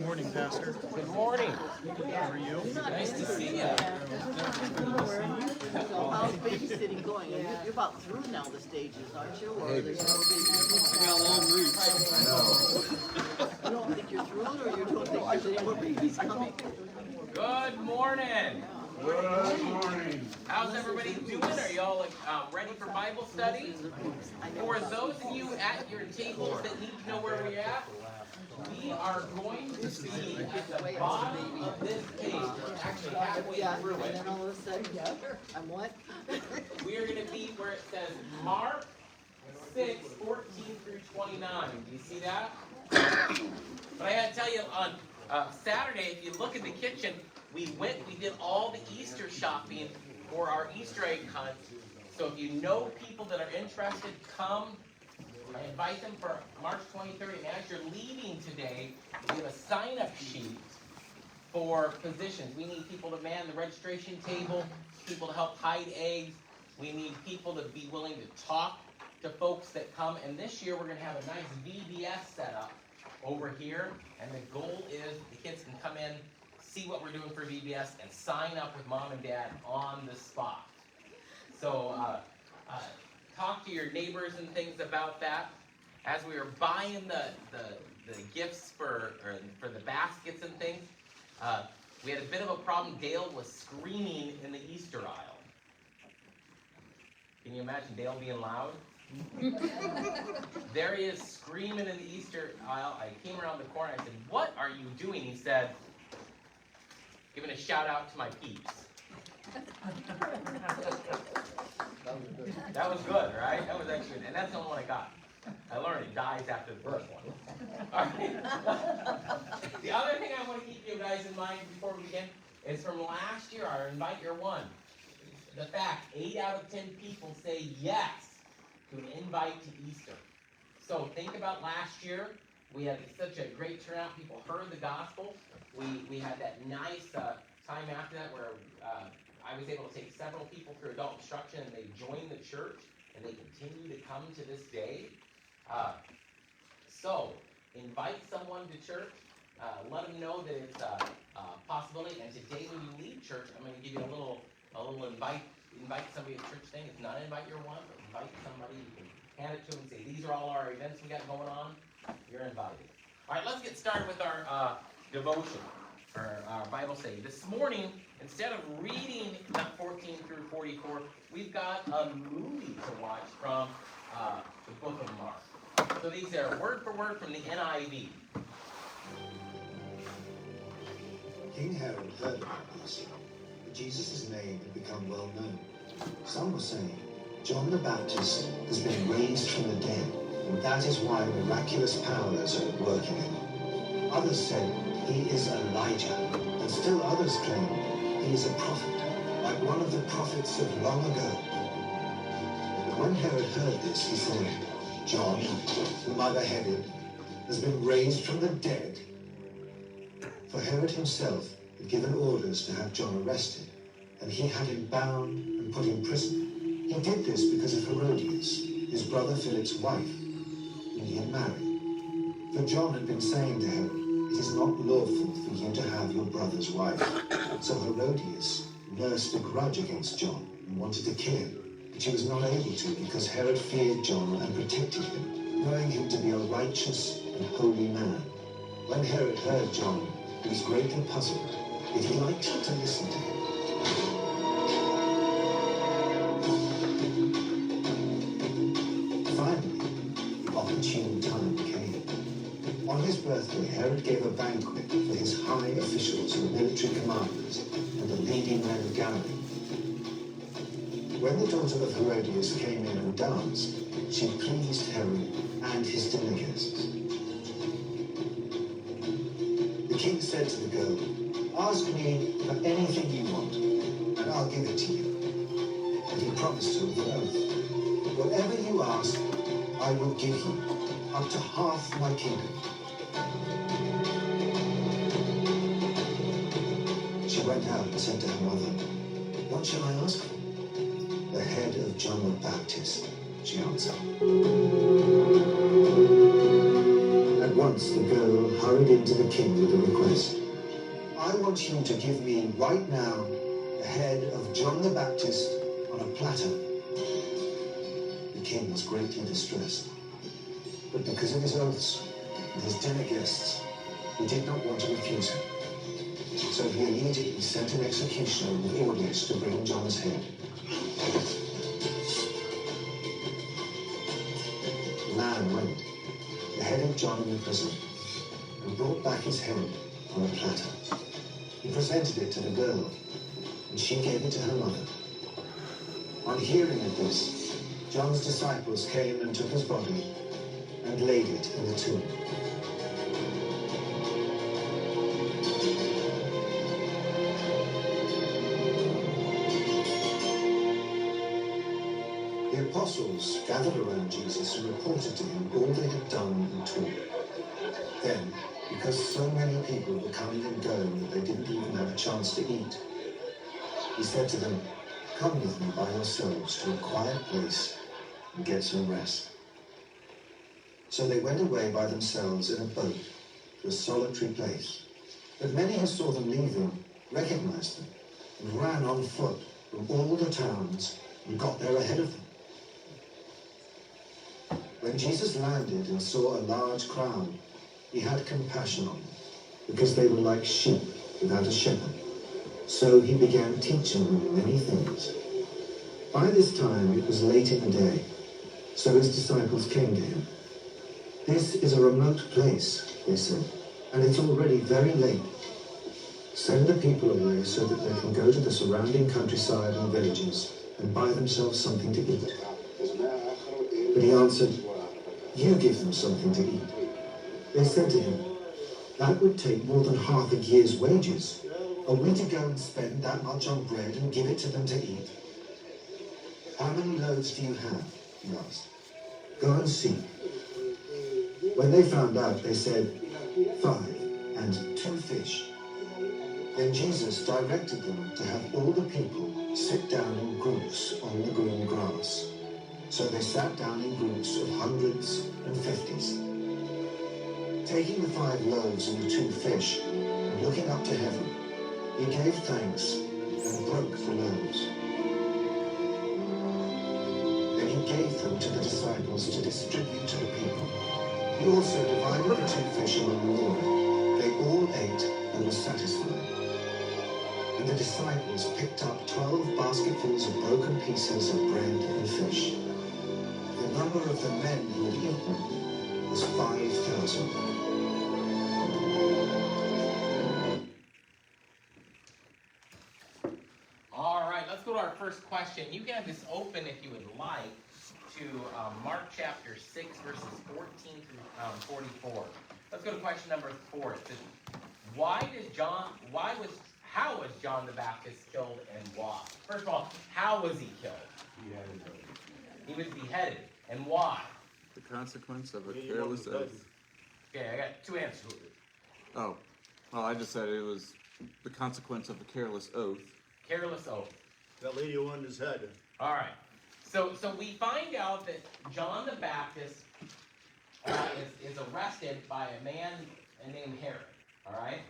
Morning, Pastor. Good morning. How are you? Nice to see you. So how's babysitting going? You're about through now the stages, aren't you? Or there's more babysitting? I got long roots. You don't think you're through it, or you don't think there's any more babies coming? Good morning. Good morning. How's everybody doing? Are y'all ready for Bible study? For those of you at your tables that need to know where we're at, we are going to be at the bottom of this page. We're actually halfway Yeah, through and it. then all of a sudden, I'm what? We are going to be where it says Mark 6, 14 through 29. Do you see that? But I got to tell you, on Saturday, if you look in the kitchen, we did all the Easter shopping for our Easter egg hunt. So if you know people that are interested, come. I invite them for March 23rd. And as you're leaving today, we have a sign-up sheet for positions. We need people to man the registration table, people to help hide eggs. We need people to be willing to talk to folks that come. And this year we're going to have a nice VBS set up over here. And the goal is the kids can come in, see what we're doing for VBS, and sign up with mom and dad on the spot. So talk to your neighbors and things about that. As we were buying the gifts for the baskets and things, we had a bit of a problem. Dale was screaming in the Easter aisle. Can you imagine Dale being loud? There he is screaming in the Easter aisle. I came around the corner. I said, "What are you doing?" He said, "Giving a shout out to my peeps." That was good, right? That was actually good. And that's the only one I got. I learned it dies after the first one. All right. The other thing I want to keep you guys in mind before we begin is from last year, our Invite Your One. The fact, 8 out of 10 people say yes to an invite to Easter. So think about last year. We had such a great turnout. People heard the gospel. We had that nice time after that where I was able to take several people through adult instruction, and they joined the church, and they continue to come to this day. So invite someone to church. Let them know that it's a possibility. And today, when you leave church, I'm going to give you a little invite somebody to church thing. It's not invite your one, but invite somebody. You can hand it to them and say, "These are all our events we got going on. You're invited." All right, let's get started with our devotion, or our Bible study. This morning, instead of reading 14 through 44, we've got a movie to watch from the book of Mark. So these are word for word from the NIV. King Herod heard about this. Jesus' name had become well known. Some were saying, "John the Baptist has been raised from the dead, and that is why miraculous powers are at work in him." Others said, "He is Elijah," and still others claim he is a prophet, like one of the prophets of long ago. But when Herod heard this, he said, "John, whom I beheaded, has been raised from the dead." For Herod himself had given orders to have John arrested, and he had him bound and put in prison. He did this because of Herodias, his brother Philip's wife, whom he had married. For John had been saying to Herod, "It is not lawful for you to have your brother's wife." So Herodias nursed a grudge against John and wanted to kill him. But she was not able to, because Herod feared John and protected him, knowing him to be a righteous and holy man. When Herod heard John, he was greatly puzzled, yet he liked to listen to him. Finally, the opportune time came. On his birthday, Herod gave a banquet for his high officials, the military commanders, and the leading men of Galilee. When the daughter of Herodias came in and danced, she pleased Herod and his dinner guests. The king said to the girl, "Ask me for anything you want, and I'll give it to you." And he promised her with an oath, "Whatever you ask, I will give you, up to half my kingdom." She went out and said to her mother, "What shall I ask for?" "The head of John the Baptist," she answered. At once the girl hurried in came to the king with a request. I want you to give me right now the head of John the Baptist on a platter. The king was greatly distressed, but because of his oaths and his dinner guests, he did not want to refuse him. So he immediately sent an executioner with orders to bring John's head. The man went, beheaded John in the prison, and brought back his head on a platter. He presented it to the girl, and she gave it to her mother. On hearing of this, John's disciples came and took his body and laid it in the tomb. The apostles gathered around Jesus and reported to him all they had done and taught. Then, because so many people were coming and going that they didn't even have a chance to eat, he said to them, "Come with me by yourselves to a quiet place and get some rest." So they went away by themselves in a boat to a solitary place. But many who saw them leaving recognized them and ran on foot from all the towns and got there ahead of them. When Jesus landed and saw a large crowd, he had compassion on them, because they were like sheep without a shepherd. So he began teaching them many things. By this time it was late in the day, so his disciples came to him. "This is a remote place," they said, "and it's already very late. Send the people away so that they can go to the surrounding countryside and villages and buy themselves something to eat." But he answered, "You give them something to eat." They said to him, "That would take more than half a year's wages. Are we to go and spend that much on bread and give it to them to eat?" "How many loaves do you have?" he asked. "Go and see." When they found out, they said, 5 and 2 fish. Then Jesus directed them to have all the people sit down in groups on the green grass. So they sat down in groups of hundreds and fifties. Taking the 5 loaves and the 2 fish, and looking up to heaven, he gave thanks and broke the loaves. Then he gave them to the disciples to distribute to the people. He also divided the 2 fish among them all. They all ate and were satisfied. And the disciples picked up 12 basketfuls of broken pieces of bread and fish. The number of the men who had eaten was 5,000. All right, let's go to our first question. You can have this open if you would like to Mark chapter 6, verses 14 through 44. Let's go to question number 4. It says, how was John the Baptist killed and why? First of all, how was he killed? He was beheaded. And why? The consequence of a careless oath. Okay, I got 2 answers. Oh, well, I just said it was the consequence of a careless oath. Careless oath. That lady on his head. All right. So we find out that John the Baptist is arrested by a man named Herod. All right.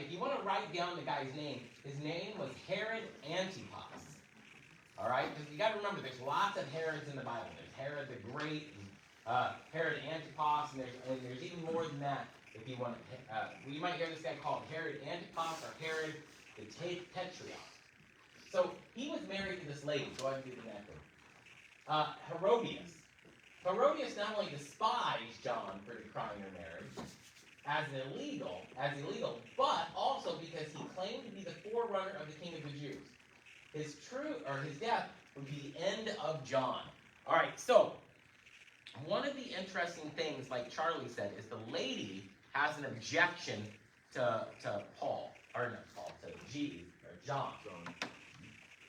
If you want to write down the guy's name, his name was Herod Antipas. All right, because you got to remember, there's lots of Herods in the Bible. There's Herod the Great, Herod Antipas, and there's even more than that. If you want to, you might hear this guy called Herod Antipas or Herod the Tetrarch. So he was married to this lady. Go ahead and do the next one. Herodias. Herodias not only despised John for decrying her marriage as illegal, but also because he claimed to be the forerunner of the King of the Jews. His death would be the end of John. All right, so one of the interesting things, like Charlie said, is the lady has an objection to John.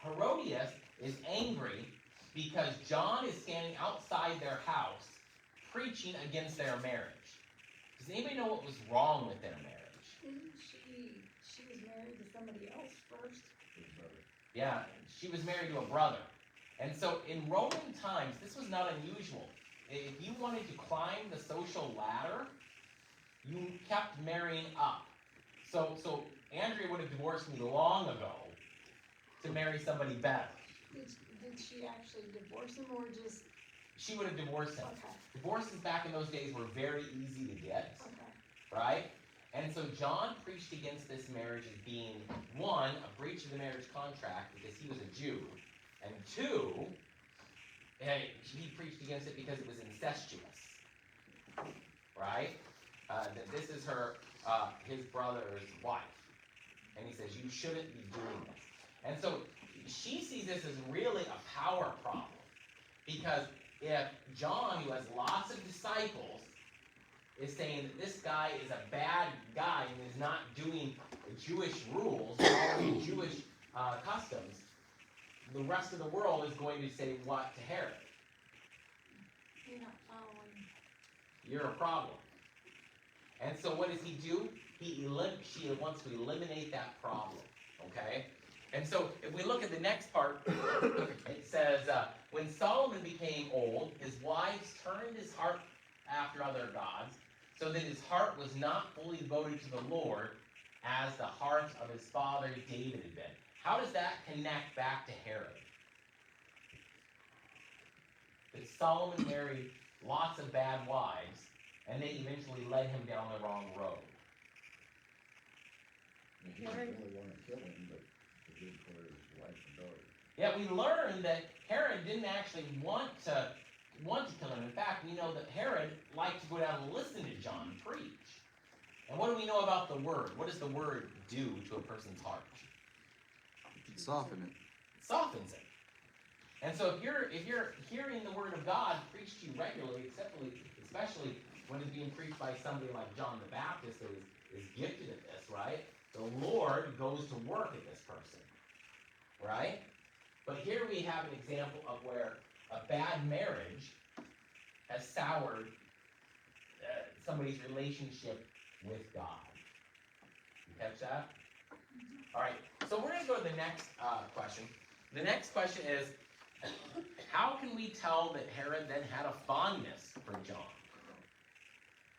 Herodias is angry because John is standing outside their house preaching against their marriage. Does anybody know what was wrong with their marriage? Didn't she was married to somebody else first? Yeah, she was married to a brother. And so in Roman times, this was not unusual. If you wanted to climb the social ladder, you kept marrying up. So Andrea would have divorced me long ago to marry somebody better. Did she actually divorce him or just, She would have divorced him. okay, Divorces back in those days were very easy to get, okay. right? And so John preached against this marriage as being, one, a breach of the marriage contract because he was a Jew, and two, he preached against it because it was incestuous, right? That this is his brother's wife, and he says you shouldn't be doing this. And so she sees this as really a power problem, because if John, who has lots of disciples, is saying that this guy is a bad guy and is not doing Jewish rules, following Jewish customs, the rest of the world is going to say what to Herod? You're not following. You're a problem. And so what does he do? She wants to eliminate that problem, okay? And so if we look at the next part, it says, when Solomon became old, his wives turned his heart after other gods, so that his heart was not fully devoted to the Lord, as the heart of his father David had been. How does that connect back to Herod? That Solomon married lots of bad wives, and they eventually led him down the wrong road. He didn't really want to kill him, but he did for his wife and daughter. Yeah, we learned that Herod didn't actually want to kill him. In fact, we know that Herod liked to go down and listen to John preach. And what do we know about the word? What does the word do to a person's heart? It soften it. It softens it. And so if you're hearing the word of God preached to you regularly, especially when it's being preached by somebody like John the Baptist, who is gifted at this, right? The Lord goes to work in this person, right? But here we have an example of where a bad marriage has soured somebody's relationship with God. You catch that? All right, so we're going to go to the next question. The next question is, how can we tell that Herod then had a fondness for John?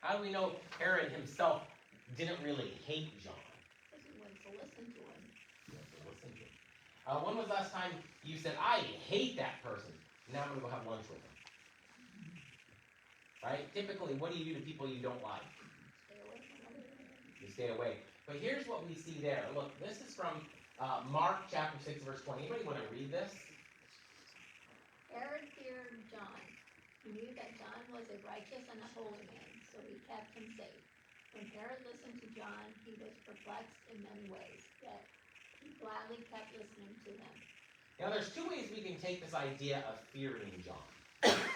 How do we know Herod himself didn't really hate John? Because he went to listen to him. Listen to him. When was the last time you said, I hate that person, now I'm going to go have lunch with him? Right? Typically, what do you do to people you don't like? Stay away from him. You stay away. But here's what we see there. Look, this is from Mark chapter 6, verse 20. Anybody want to read this? Herod feared John. He knew that John was a righteous and a holy man, so he kept him safe. When Herod listened to John, he was perplexed in many ways, yet he gladly kept listening to him. Now, there's two ways we can take this idea of fearing John.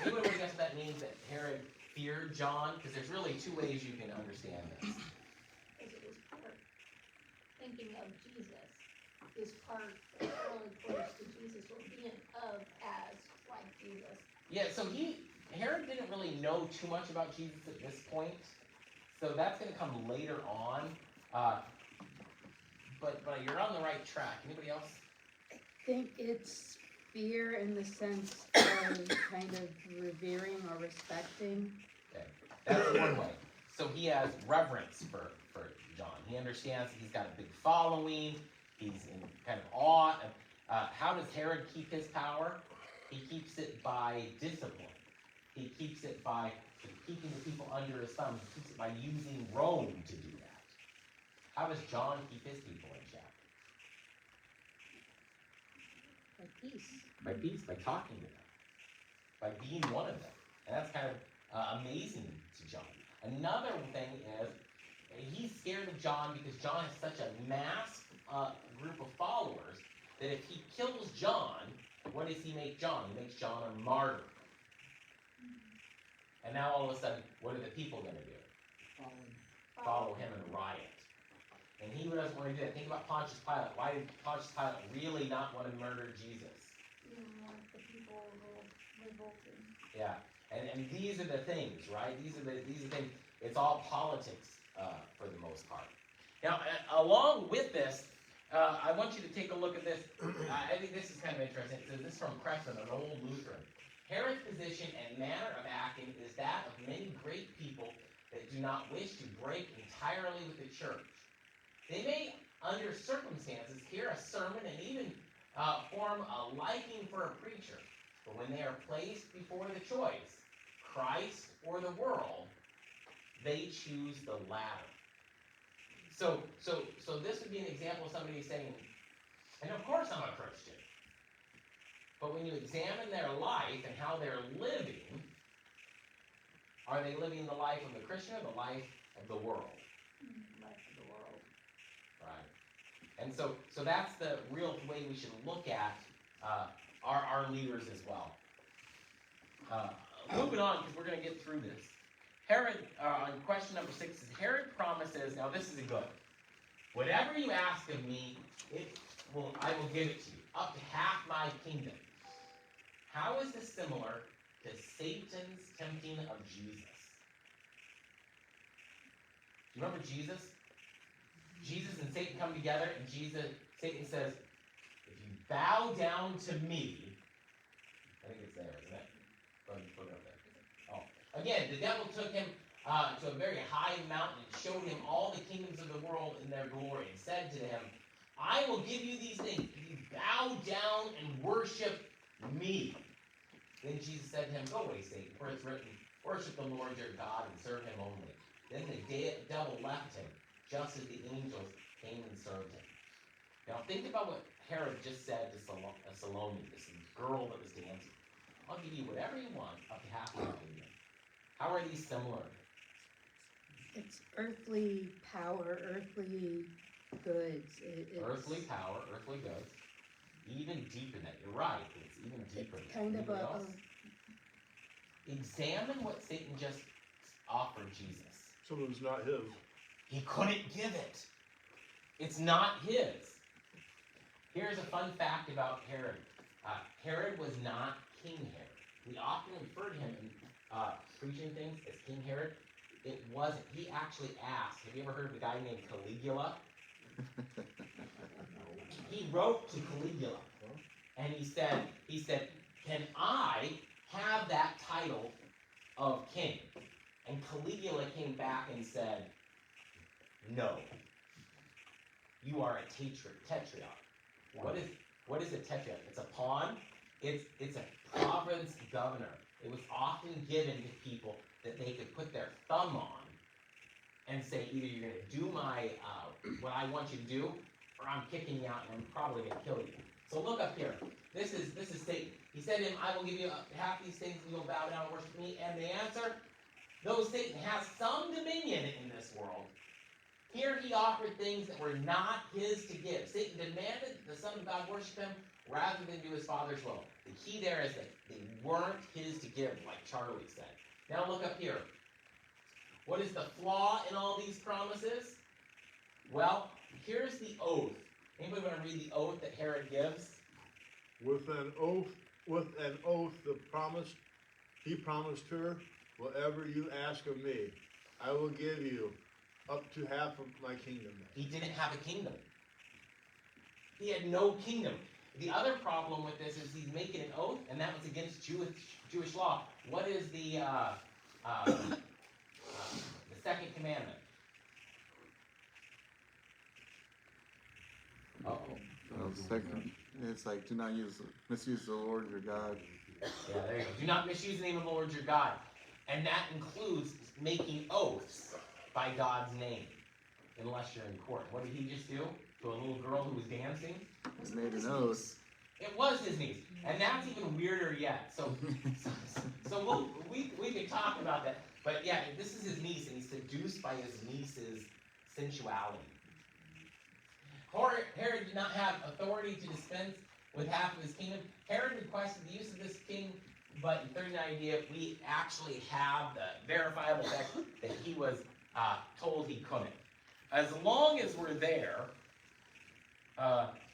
Anybody want to guess what that means, that Herod feared John? Because there's really two ways you can understand this. Because it was part, thinking of Jesus, is part really close to Jesus, or being of as like Jesus. Yeah, so Herod didn't really know too much about Jesus at this point. So that's going to come later on. But you're on the right track. Anybody else? I think it's fear in the sense of kind of revering or respecting. Okay, that's one way. So he has reverence for John. He understands that he's got a big following. He's in kind of awe. How does Herod keep his power? He keeps it by discipline. He keeps it by keeping the people under his thumb. He keeps it by using Rome to do that. How does John keep his people in check? By peace. By peace, by talking to them, by being one of them. And that's kind of amazing to John. Another thing is, he's scared of John because John has such a mass group of followers that if he kills John, what does he make John? He makes John a martyr. And now all of a sudden, what are the people going to do? Follow him in a riot. And he doesn't want to do that. Think about Pontius Pilate. Why did Pontius Pilate really not want to murder Jesus? You don't want the people revolting. Yeah, and these are the things, right? These are the things. It's all politics for the most part. Now, along with this, I want you to take a look at this. I think this is kind of interesting. It says this is from Crescent, an old Lutheran. Herod's position and manner of acting is that of many great people that do not wish to break entirely with the church. They may, under circumstances, hear a sermon and even form a liking for a preacher. But when they are placed before the choice, Christ or the world, they choose the latter. So this would be an example of somebody saying, and of course I'm a Christian. But when you examine their life and how they're living, are they living the life of the Christian or the life of the world? Life of the world. Right. And so that's the real way we should look at our leaders as well. Moving on, because we're going to get through this. Herod, on question number 6, is Herod promises, now this is a good. Whatever you ask of me, I will give it to you, up to half my kingdom. How is this similar to Satan's tempting of Jesus? Do you remember Jesus? Jesus and Satan come together, and Satan says, if you bow down to me, I think it's there, isn't it? Go ahead and put it up there. Oh. Again, the devil took him to a very high mountain and showed him all the kingdoms of the world in their glory, and said to him, I will give you these things if you bow down and worship me. Then Jesus said to him, go away, Satan, for it's written, worship the Lord your God and serve him only. Then the devil left him, just as the angels came and served him. Now think about what Herod just said to Salome, this girl that was dancing. I'll give you whatever you want, up to half your kingdom. How are these similar? It's earthly power, earthly goods. It's Earthly power, earthly goods. Even deeper than that. You're right. It's even deeper than that. kind of Anybody else? Examine what Satan just offered Jesus. Someone's not his. He couldn't give it. It's not his. Here's a fun fact about Herod. Herod was not King Herod. We often refer to him in preaching things as King Herod. It wasn't. He actually asked. Have you ever heard of a guy named Caligula? He wrote to Caligula, and he said, can I have that title of king? And Caligula came back and said, no. You are a tetrarch. What is a tetrarch? It's a pawn. It's a province governor. It was often given to people that they could put their thumb on and say, either you're going to do my what I want you to do, or I'm kicking you out and I'm probably going to kill you. So look up here. This is Satan. He said to him, I will give you half these things and you'll bow down and worship me. And the answer, though Satan has some dominion in this world, here he offered things that were not his to give. Satan demanded the Son of God worship him rather than do his Father's will. The key there is that they weren't his to give, like Charlie said. Now look up here. What is the flaw in all these promises? Well, here's the oath. Anybody want to read the oath that Herod gives? With an oath, he promised her, whatever you ask of me, I will give you up to half of my kingdom. He didn't have a kingdom. He had no kingdom. The other problem with this is he's making an oath, and that was against Jewish law. What is the second commandment? Second, it's like, do not misuse the Lord your God. Yeah, there you go. Do not misuse the name of the Lord your God. And that includes making oaths by God's name, unless you're in court. What did he just do to a little girl who was dancing? He made an oath. It was his niece, and that's even weirder yet. So we can talk about that. But yeah, this is his niece, and he's seduced by his niece's sensuality. Herod did not have authority to dispense with half of his kingdom. Herod requested the use of this king, but in 39 AD, we actually have the verifiable fact that he was told he couldn't. As long as we're there,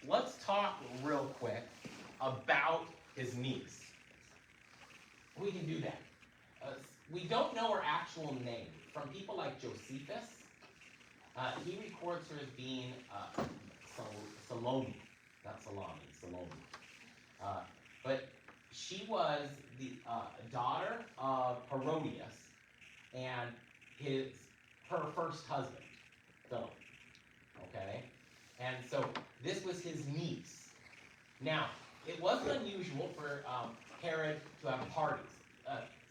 let's talk real quick about his niece. We can do that. We don't know her actual name. From people like Josephus, he records her as being Salome, not Salami, Salome. But she was the daughter of Herodias, and her first husband, Philip. Okay? And so this was his niece. Now, it wasn't unusual for Herod to have parties.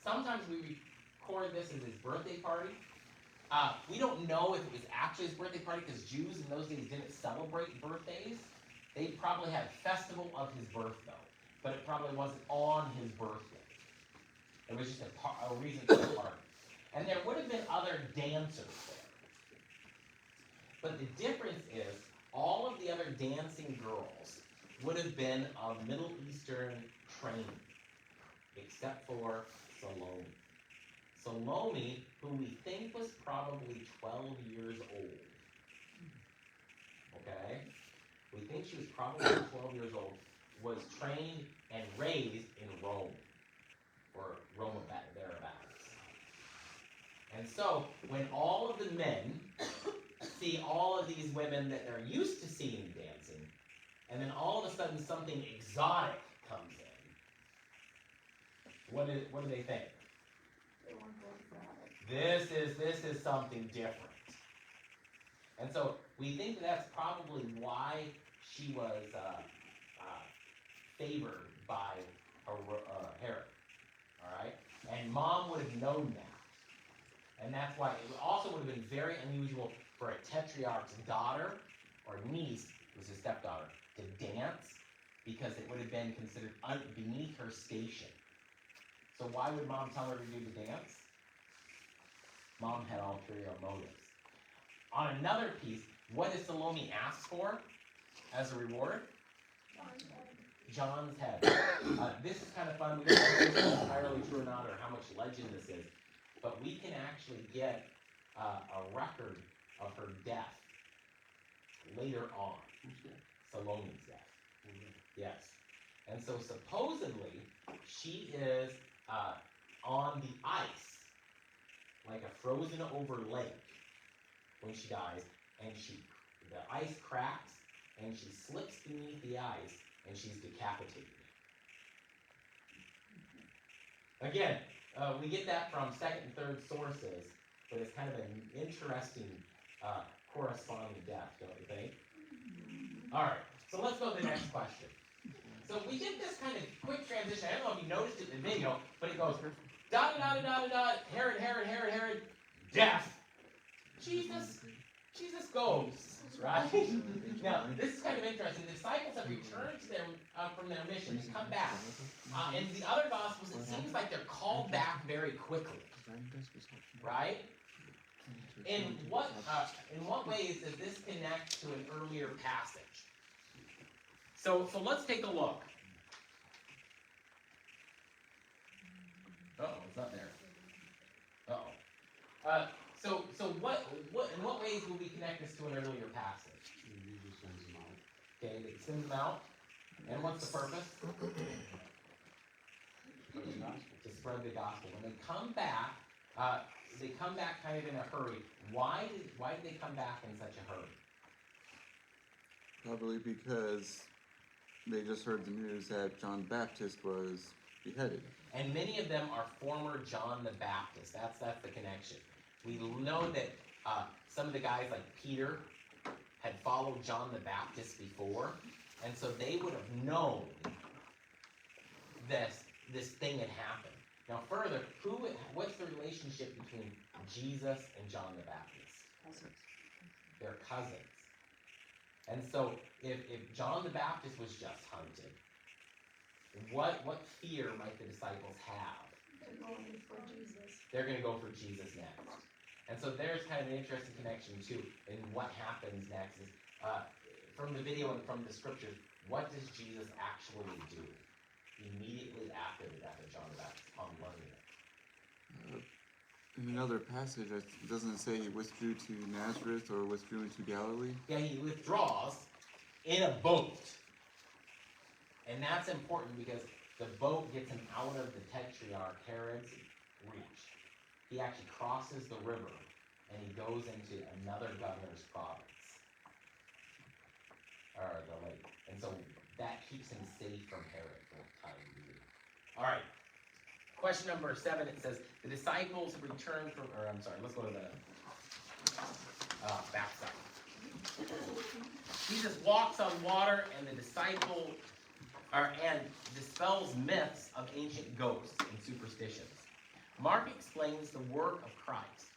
Sometimes we record this as his birthday party. We don't know if it was actually his birthday party because Jews in those days didn't celebrate birthdays. They probably had a festival of his birth though, but it probably wasn't on his birthday. It was just a reason for the party. And there would have been other dancers there. But the difference is, all of the other dancing girls would have been of Middle Eastern training, except for Salome. Salome, who we think was probably 12 years old. Okay? We think she was probably 12 years old, was trained and raised in Rome, or Rome thereabouts. And so, when all of the men see all of these women that they're used to seeing dancing, and then all of a sudden something exotic comes in, what do they think? This is something different. And so we think that's probably why she was favored by Herod. All right? And mom would have known that. And that's why it also would have been very unusual for a tetrarch's daughter or niece, who's his stepdaughter, to dance, because it would have been considered beneath her station. So why would mom tell her to do the dance? Mom had ulterior motives. On another piece, what does Salome ask for as a reward? John's head. This is kind of fun. We don't know if this is entirely true or not, or how much legend this is, but we can actually get a record of her death later on. Salome's death. Yes. And so supposedly, she is on the ice, like a frozen over lake, when she dies, and the ice cracks, and she slips beneath the ice, and she's decapitated. Again, we get that from second and third sources, but it's kind of an interesting corresponding death, don't you think? Alright, so let's go to the next question. So we did this kind of quick transition. I don't know if you noticed it in the video, but it goes Herod, death. Jesus goes, right? Now, this is kind of interesting. The disciples have returned to from their mission and come back. In the other Gospels, it seems like they're called back very quickly, right? In what ways does this connect to an earlier passage? So let's take a look. Uh-oh, it's not there. Uh-oh. So in what ways will we connect this to an earlier passage? Okay, it sends them out. And what's the purpose? To spread the gospel. When they come back kind of in a hurry. Why did they come back in such a hurry? Probably because they just heard the news that John the Baptist was beheaded. And many of them are former John the Baptist. That's the connection. We know that some of the guys like Peter had followed John the Baptist before, and so they would have known this thing had happened. Now further, what's the relationship between Jesus and John the Baptist? Cousins. They're cousins. And so if John the Baptist was just hunted, what fear might the disciples have? They're going for Jesus. They're going to go for Jesus next. And so there's kind of an interesting connection too in what happens next is from the video and from the scriptures, what does Jesus actually do immediately after the death of John the Baptist upon learning it? In another passage, doesn't it say he withdrew to Nazareth or withdrew into Galilee? Yeah, he withdraws in a boat. And that's important because the boat gets him out of the tetrarch Herod's reach. He actually crosses the river and he goes into another governor's province, or the lake. And so that keeps him safe from Herod for the time being. All right. Question number 7, it says, the disciples have returned from, or I'm sorry, let's go to the backside. Jesus walks on water and and dispels myths of ancient ghosts and superstitions. Mark explains the work of Christ.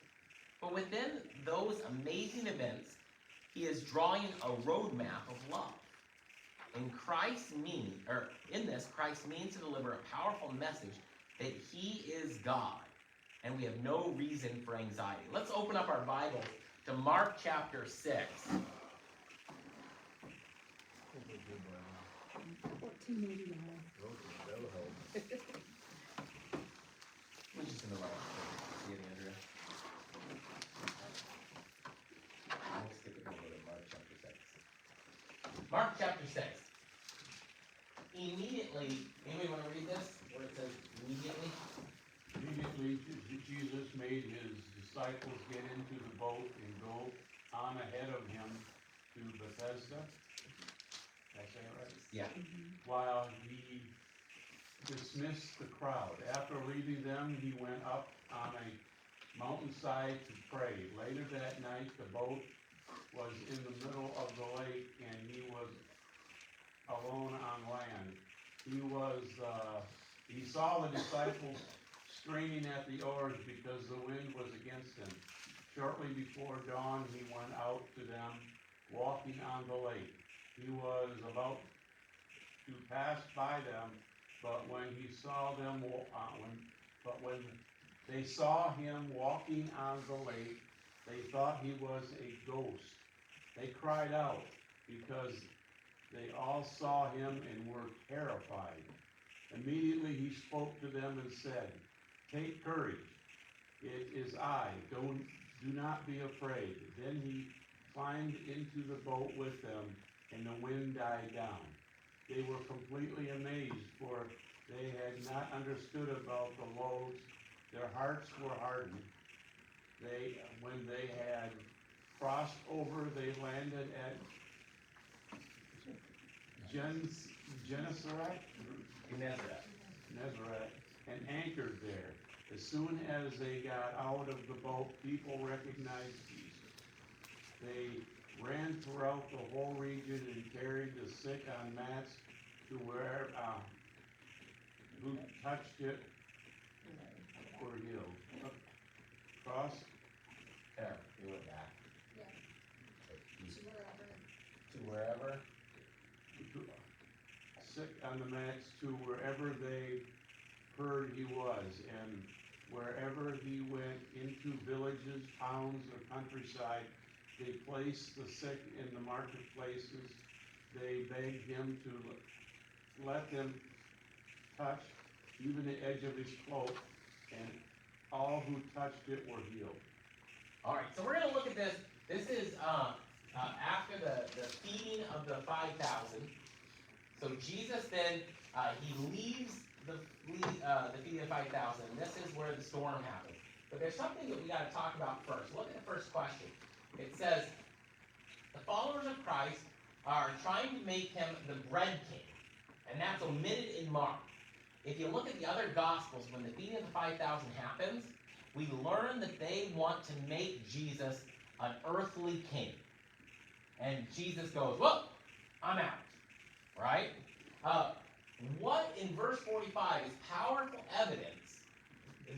But within those amazing events, he is drawing a roadmap of love. In this, Christ means to deliver a powerful message that he is God, and we have no reason for anxiety. Let's open up our Bible to Mark chapter 6. $14.89. We're just gonna see it, Andrea. We'll skip it and go to Mark chapter 6. Mark chapter 6. Immediately, anybody want to read this? Where it says immediately? Immediately, Jesus made his disciples get into the boat and go on ahead of him to Bethesda. Did I say it right? Yeah. While he dismissed the crowd. After leaving them, he went up on a mountainside to pray. Later that night, the boat was in the middle of the lake, and he was alone on land. He saw the disciples straining at the oars because the wind was against him. Shortly before dawn, he went out to them, walking on the lake. He was about to pass by them, but when they saw him walking on the lake, they thought he was a ghost. They cried out because they all saw him and were terrified. Immediately he spoke to them and said, "Take courage, it is I, do not be afraid." Then he climbed into the boat with them, and the wind died down. They were completely amazed, for they had not understood about the loaves. Their hearts were hardened. When they had crossed over, they landed at Gennesaret, and anchored there. As soon as they got out of the boat, people recognized Jesus. They ran throughout the whole region and carried the sick on mats to where who touched it were healed. Across There, we went back. Yeah. To wherever. Sick on the mats to wherever they heard he was, and wherever he went, into villages, towns, or countryside, they placed the sick in the marketplaces. They begged him to let them touch even the edge of his cloak, and all who touched it were healed. All right, so we're going to look at this. This is after the feeding of the 5,000. So Jesus then, he leaves the feeding of 5,000, and this is where the storm happens. But there's something that we got to talk about first. Look at the first question. It says, the followers of Christ are trying to make him the bread king, and that's omitted in Mark. If you look at the other Gospels, when the feeding of the 5,000 happens, we learn that they want to make Jesus an earthly king. And Jesus goes, "Whoa, I'm out." Right? What in verse 45 is powerful evidence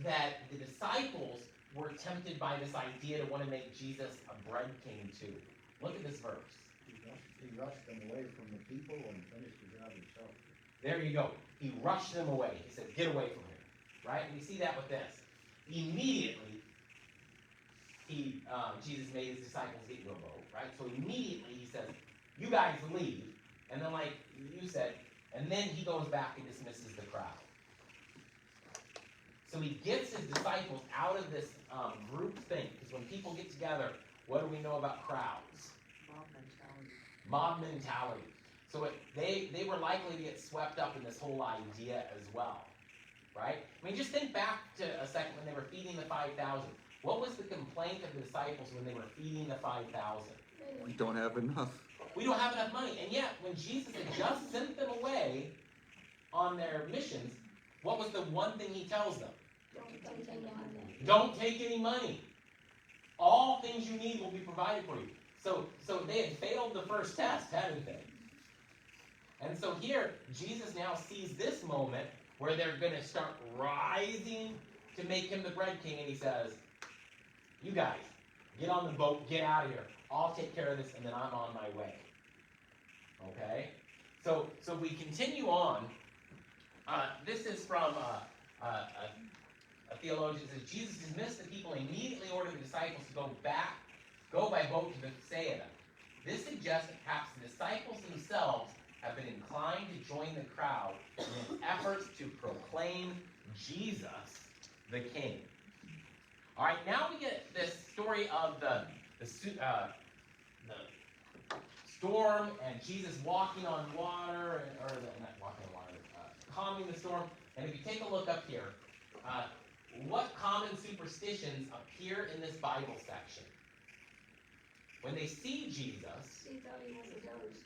that the disciples were tempted by this idea to want to make Jesus a bread king too? Look at this verse. He rushed them away from the people and finished the job himself. There you go. He rushed them away. He said, "Get away from here." Right? And we see that with this. Immediately, Jesus made his disciples get into a boat. Right? So immediately he says, "You guys leave." And then, like you said, and then he goes back and dismisses the crowd. So he gets his disciples out of this group thing. Because when people get together, what do we know about crowds? Mob mentality. So they were likely to get swept up in this whole idea as well. Right? I mean, just think back to a second when they were feeding the 5,000. What was the complaint of the disciples when they were feeding the 5,000? We don't have enough. We don't have enough money. And yet, when Jesus had just sent them away on their missions, what was the one thing he tells them? Don't take any money. Don't take any money. All things you need will be provided for you. So they had failed the first test, hadn't they? And so here, Jesus now sees this moment where they're going to start rising to make him the bread king, and he says, you guys, get on the boat, get out of here. I'll take care of this, and then I'm on my way. Okay? So we continue on. This is from a theologian who says, Jesus dismissed the people and immediately ordered the disciples to go by boat to Bethsaida. This suggests that perhaps the disciples themselves have been inclined to join the crowd in its efforts to proclaim Jesus the King. All right, now we get this story of the storm and Jesus walking on water, not walking on water, calming the storm. And if you take a look up here, what common superstitions appear in this Bible section? When they see Jesus, She thought he was a ghost.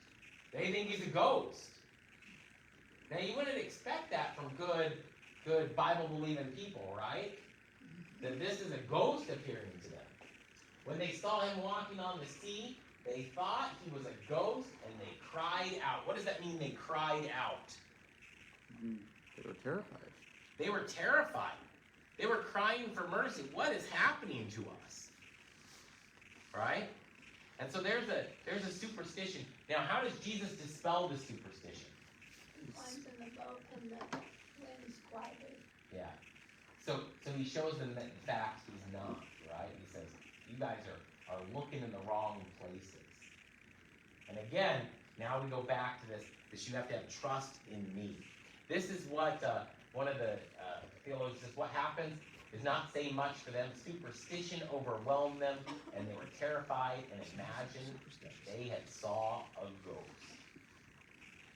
they think he's a ghost. Now you wouldn't expect that from good Bible-believing people, right? That this is a ghost appearing to them. When they saw him walking on the sea, they thought he was a ghost and they cried out. What does that mean, they cried out? They were terrified. They were terrified. They were crying for mercy. What is happening to us? Right? And so there's a superstition. Now, how does Jesus dispel this superstition? He climbs in the boat and the wind's quieted. Yeah. So he shows them that in fact he's not, right? He says, you guys are looking in the wrong places. And again, now we go back to this you have to have trust in me. This is what one of the theologians says, what happens is not saying much for them. Superstition overwhelmed them, and they were terrified and imagined that they had saw a ghost.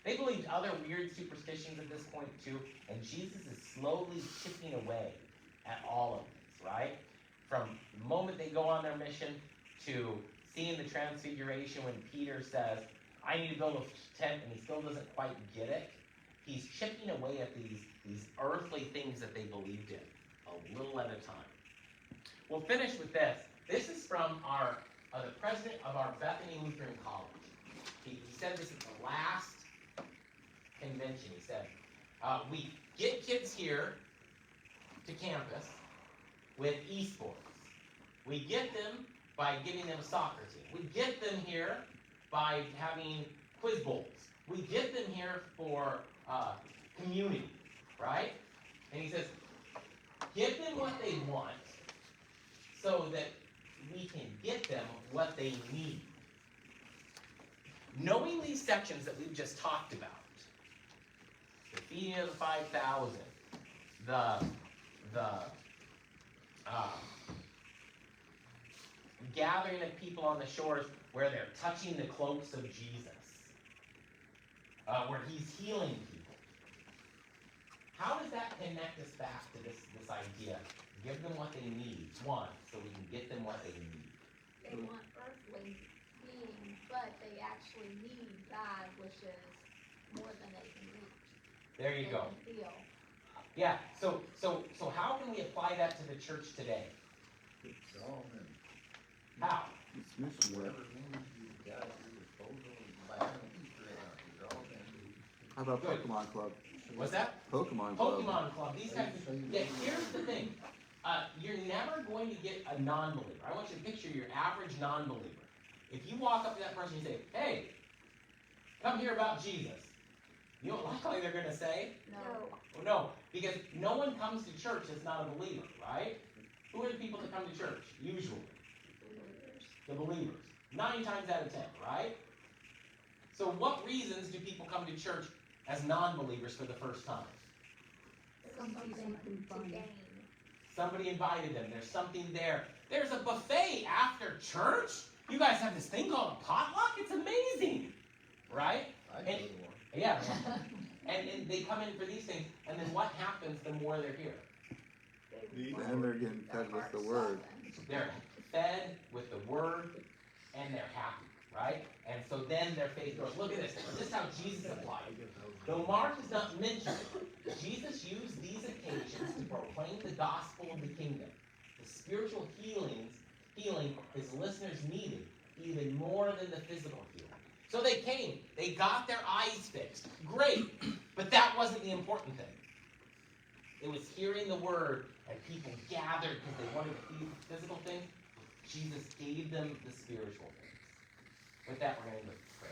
They believed other weird superstitions at this point too, and Jesus is slowly chipping away at all of this, right? From the moment they go on their mission to seeing the transfiguration when Peter says, I need to build a tent, and he still doesn't quite get it. He's chipping away at these earthly things that they believed in, a little at a time. We'll finish with this. This is from the president of our Bethany Lutheran College. He said this at the last convention. He said, we get kids here to campus with esports. We get them by giving them a soccer team. We get them here by having quiz bowls. We get them here for community, right? And he says, give them what they want so that we can get them what they need. Knowing these sections that we've just talked about, the feeding of the 5,000, the gathering of people on the shores where they're touching the cloaks of Jesus, where he's healing people. How does that connect us back to this idea? Give them what they need, one, so we can get them what they need. They want earthly being, but they actually need God, which is more than they can reach. There you They go. can feel. Yeah, so how can we apply that to the church today? It's all in How? It's mission work. whatever means you've got at your disposal, buy them, it's all in. How about Good. Pokemon Club? What's that? Pokemon Club. Pokemon Club, these types of things. Yeah, here's the thing. You're never going to get a non-believer. I want you to picture your average non-believer. If you walk up to that person and say, hey, come hear about Jesus, you know what likely they're going to say? No. Well, no, because no one comes to church that's not a believer, right? Who are the people that come to church? Usually, the believers. 9 times out of 10, right? So what reasons do people come to church as non-believers for the first time? Something to gain. Somebody invited them. There's something there. There's a buffet after church. You guys have this thing called a potluck? It's amazing, right? I And- go to one. Yeah. And they come in for these things, and then what happens the more they're here? And they're getting fed with the word. They're fed with the word, and they're happy, right? And so then their faith grows. Look at this. This is how Jesus applied it. Though Mark is not mentioned, Jesus used these occasions to proclaim the gospel of the kingdom, the spiritual healing his listeners needed, even more than the physical healing. So they came, they got their eyes fixed. Great, but that wasn't the important thing. It was hearing the word and people gathered because they wanted physical things. Jesus gave them the spiritual things. With that, we're going to pray.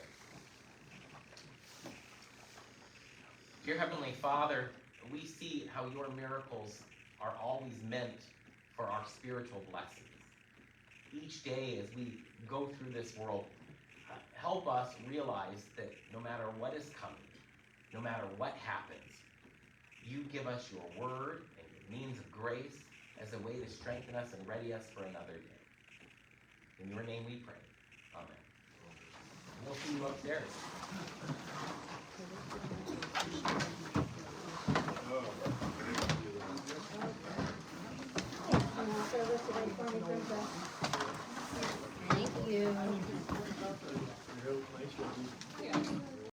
Dear Heavenly Father, we see how your miracles are always meant for our spiritual blessings. Each day as we go through this world, help us realize that no matter what is coming, no matter what happens, you give us your word and your means of grace as a way to strengthen us and ready us for another day. In your name we pray. Amen. We'll see you upstairs. Thank you. Nice.